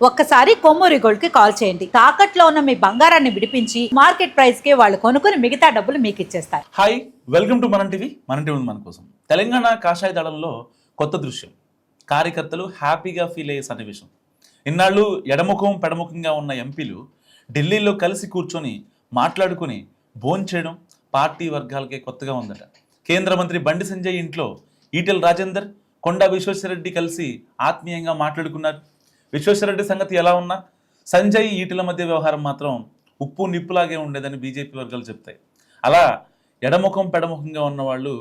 ఒక్కసారి కొమ్మూరి గోల్డ్ కి కాల్ చేయండి. తాకట్లో ఉన్న మీ బంగారాన్ని విడిపించి మార్కెట్ ప్రైస్ కి వాళ్ళు కొనుక్కుని మిగతా డబ్బులు మీకు ఇచ్చేస్తారు. హాయ్, వెల్కమ్ టు మన టీవీ ఉంది మన కోసం. తెలంగాణ కాషాయ దళంలో కొత్త దృశ్యం. కార్యకర్తలు హ్యాపీగా ఫీల్ అయ్యే సన్నివేశం. ఇన్నాళ్ళు ఎడముఖం పెడముఖంగా ఉన్న ఎంపీలు ఢిల్లీలో కలిసి కూర్చొని మాట్లాడుకుని భోంచేయడం పార్టీ వర్గాలకే కొత్తగా ఉందట. కేంద్ర మంత్రి బండి సంజయ్ ఇంట్లో ఈటెల రాజేందర్, కొండా విశ్వేశ్వరరెడ్డి కలిసి ఆత్మీయంగా మాట్లాడుకున్నారు. విశ్వేశ్వరరెడ్డి సంగతి ఎలా ఉన్నా సంజయ్ ఈటెల మధ్య వ్యవహారం మాత్రం ఉప్పు నిప్పులాగే ఉండేదని బీజేపీ వర్గాలు చెప్తాయి. అలా ఎడముఖం పెడముఖంగా ఉన్నవాళ్ళు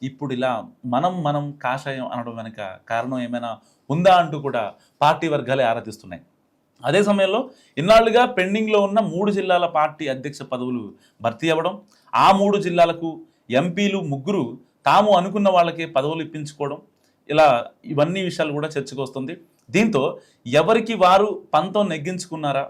ఇప్పుడు ఇలా మనం కాషాయం అనడం వెనక కారణం ఏమైనా ఉందా అంటూ కూడా పార్టీ వర్గాలే ఆరాధిస్తున్నాయి. అదే సమయంలో ఇన్నాళ్లుగా పెండింగ్లో ఉన్న 3 జిల్లాల పార్టీ అధ్యక్ష పదవులు భర్తీ అవ్వడం, ఆ 3 జిల్లాలకు ఎంపీలు 3 తాము అనుకున్న వాళ్ళకే పదవులు ఇప్పించుకోవడం, ఇలా ఇవన్నీ విషయాలు కూడా చర్చకు వస్తుంది. దీంతో ఎవరికి వారు పంతం నెగ్గించుకున్నారా,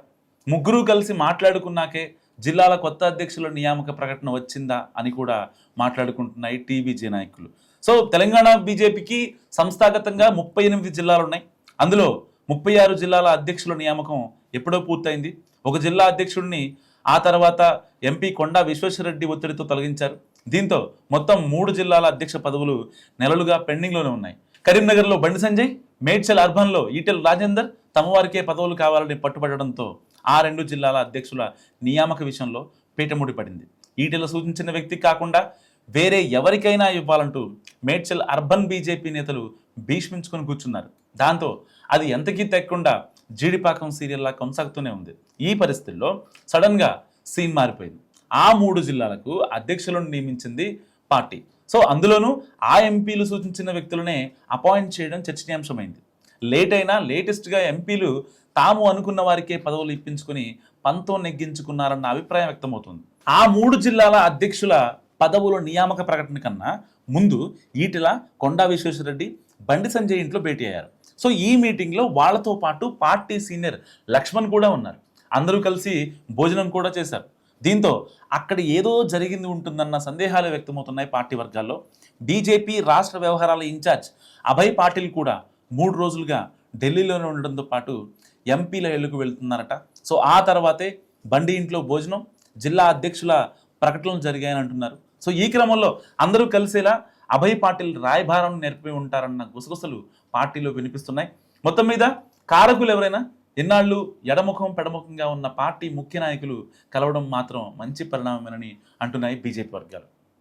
3 కలిసి మాట్లాడుకున్నాకే జిల్లాల కొత్త అధ్యక్షుల నియామక ప్రకటన వచ్చిందా అని కూడా మాట్లాడుకుంటున్నాయి టీబీజే నాయకులు. సో తెలంగాణ బీజేపీకి సంస్థాగతంగా 38 జిల్లాలు ఉన్నాయి. అందులో 36 జిల్లాల అధ్యక్షుల నియామకం ఎప్పుడో పూర్తయింది. ఒక జిల్లా అధ్యక్షుడిని ఆ తర్వాత ఎంపీ కొండా విశ్వేశ్వరరెడ్డి ఒత్తిడితో తొలగించారు. దీంతో మొత్తం 3 జిల్లాల అధ్యక్ష పదవులు నెలలుగా పెండింగ్లోనే ఉన్నాయి. కరీంనగర్లో బండి సంజయ్, మేడ్చల్ అర్బన్లో ఈటెల రాజేందర్ తమ వారికే పదవులు కావాలని పట్టుబడడంతో ఆ 2 జిల్లాల అధ్యక్షుల నియామక విషయంలో పీటముడి పడింది. ఈటెల సూచించిన వ్యక్తి కాకుండా వేరే ఎవరికైనా ఇవ్వాలంటూ మేడ్చల్ అర్బన్ బీజేపీ నేతలు భీష్మించుకొని కూర్చున్నారు. దాంతో అది ఎంతకీ తెక్కకుండా జీడిపాకం సీరియల్లా కొనసాగుతూనే ఉంది. ఈ పరిస్థితుల్లో సడన్గా సీన్ మారిపోయింది. ఆ 3 జిల్లాలకు అధ్యక్షులను నియమించింది పార్టీ. సో అందులోనూ ఆ ఎంపీలు సూచించిన వ్యక్తులనే అపాయింట్ చేయడం చర్చనీయాంశమైంది. లేట్ అయినా లేటెస్ట్గా ఎంపీలు తాము అనుకున్న వారికే పదవులు ఇప్పించుకొని పంతం నెగ్గించుకున్నారన్న అభిప్రాయం వ్యక్తమవుతుంది. ఆ 3 జిల్లాల అధ్యక్షుల పదవుల నియామక ప్రకటన కన్నా ముందు ఈటెల, కొండా విశ్వేశ్వరరెడ్డి, బండి సంజయ్ ఇంట్లో భేటీ అయ్యారు. సో ఈ మీటింగ్లో వాళ్లతో పాటు పార్టీ సీనియర్ లక్ష్మణ్ కూడా ఉన్నారు. అందరూ కలిసి భోజనం కూడా చేశారు. దీంతో అక్కడ ఏదో జరిగింది ఉంటుందన్న సందేహాలు వ్యక్తమవుతున్నాయి పార్టీ వర్గాల్లో. బీజేపీ రాష్ట్ర వ్యవహారాల ఇన్ఛార్జ్ అభయ్ పాటిల్ కూడా 3 రోజులుగా ఢిల్లీలోనే ఉండడంతో పాటు ఎంపీల ఇళ్లకు వెళ్తున్నారట. సో ఆ తర్వాతే బండి ఇంట్లో భోజనం, జిల్లా అధ్యక్షుల ప్రకటనలు జరిగాయని అంటున్నారు. సో ఈ క్రమంలో అందరూ కలిసేలా అభయ్ పాటిల్ రాయబారం నేర్పి ఉంటారన్న గుసగుసలు పార్టీలో వినిపిస్తున్నాయి. మొత్తం మీద కారకులు ఎవరైనా ఎన్నాళ్ళు ఎడముఖం పెడముఖంగా ఉన్న పార్టీ ముఖ్య నాయకులు కలవడం మాత్రం మంచి పరిణామమేనని అంటున్నాయి బీజేపీ వర్గాలు.